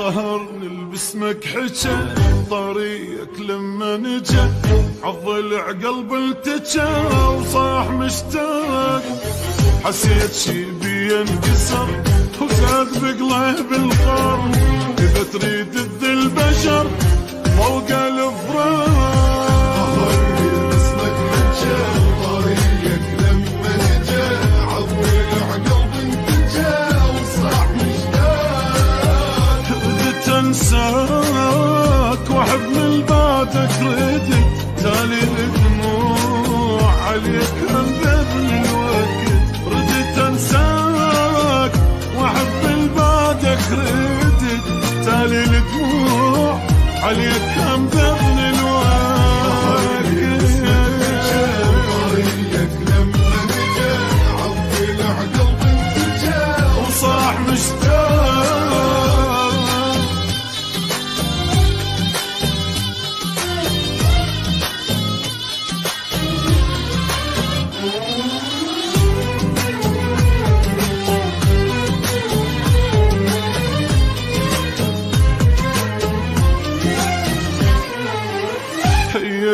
قهرني باسمك حجى طريقك لما نجى عضلع قلب التجى وصاح مشتاق حسيت شي بي انكسر وزاد بقلب القرن اذا تريد تذل بشر فوق الفراق انساك واحب من بعدك ردت تالي الدموع عليك انذبني الوقت ردت انساك واحب من بعدك ردت تالي الدموع عليك انذبني الوقت وصاح مشتاق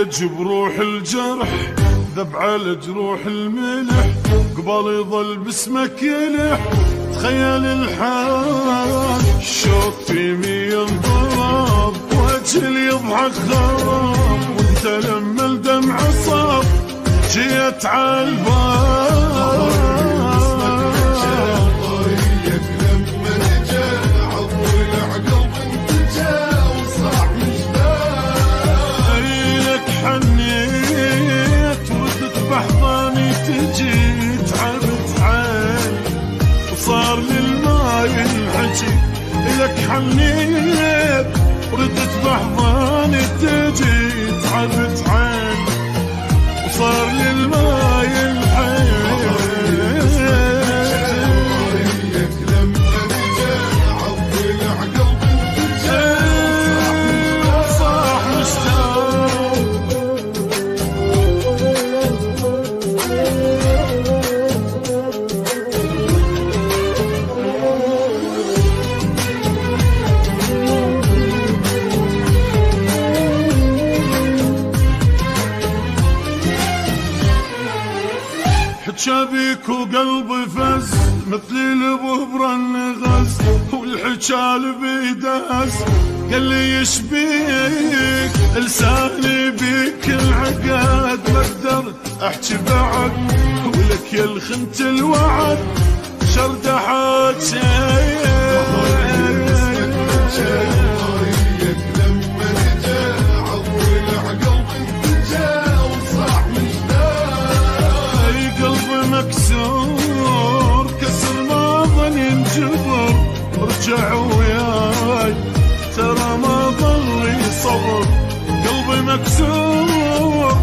يجب روح الجرح ذب على جروح الملح قبل يظل باسمك يلح تخيل الحال الشوق في مية ضرب وجهي يضحك خراب وانت لما الدمع صاب جيت عالباب حنيت وردت بحضاني تجي تعبت عين وصار للماي الحجي لك حنيت وردت بحضاني تجي تعبت عين وصار للماي الحجي شبيك وقلبي فز مثل البهبر النغز والحجال بيداز قال لي يشبيك لساني بيك العقاد ما اقدر احكي بعد ولك يا الخنت الوعد شرد حاجي مكسور كسر ما ظل ينجبر ارجع وياي ترى ما ظل صبر قلبي مكسور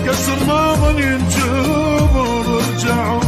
كسر ما ظل ينجبر ارجع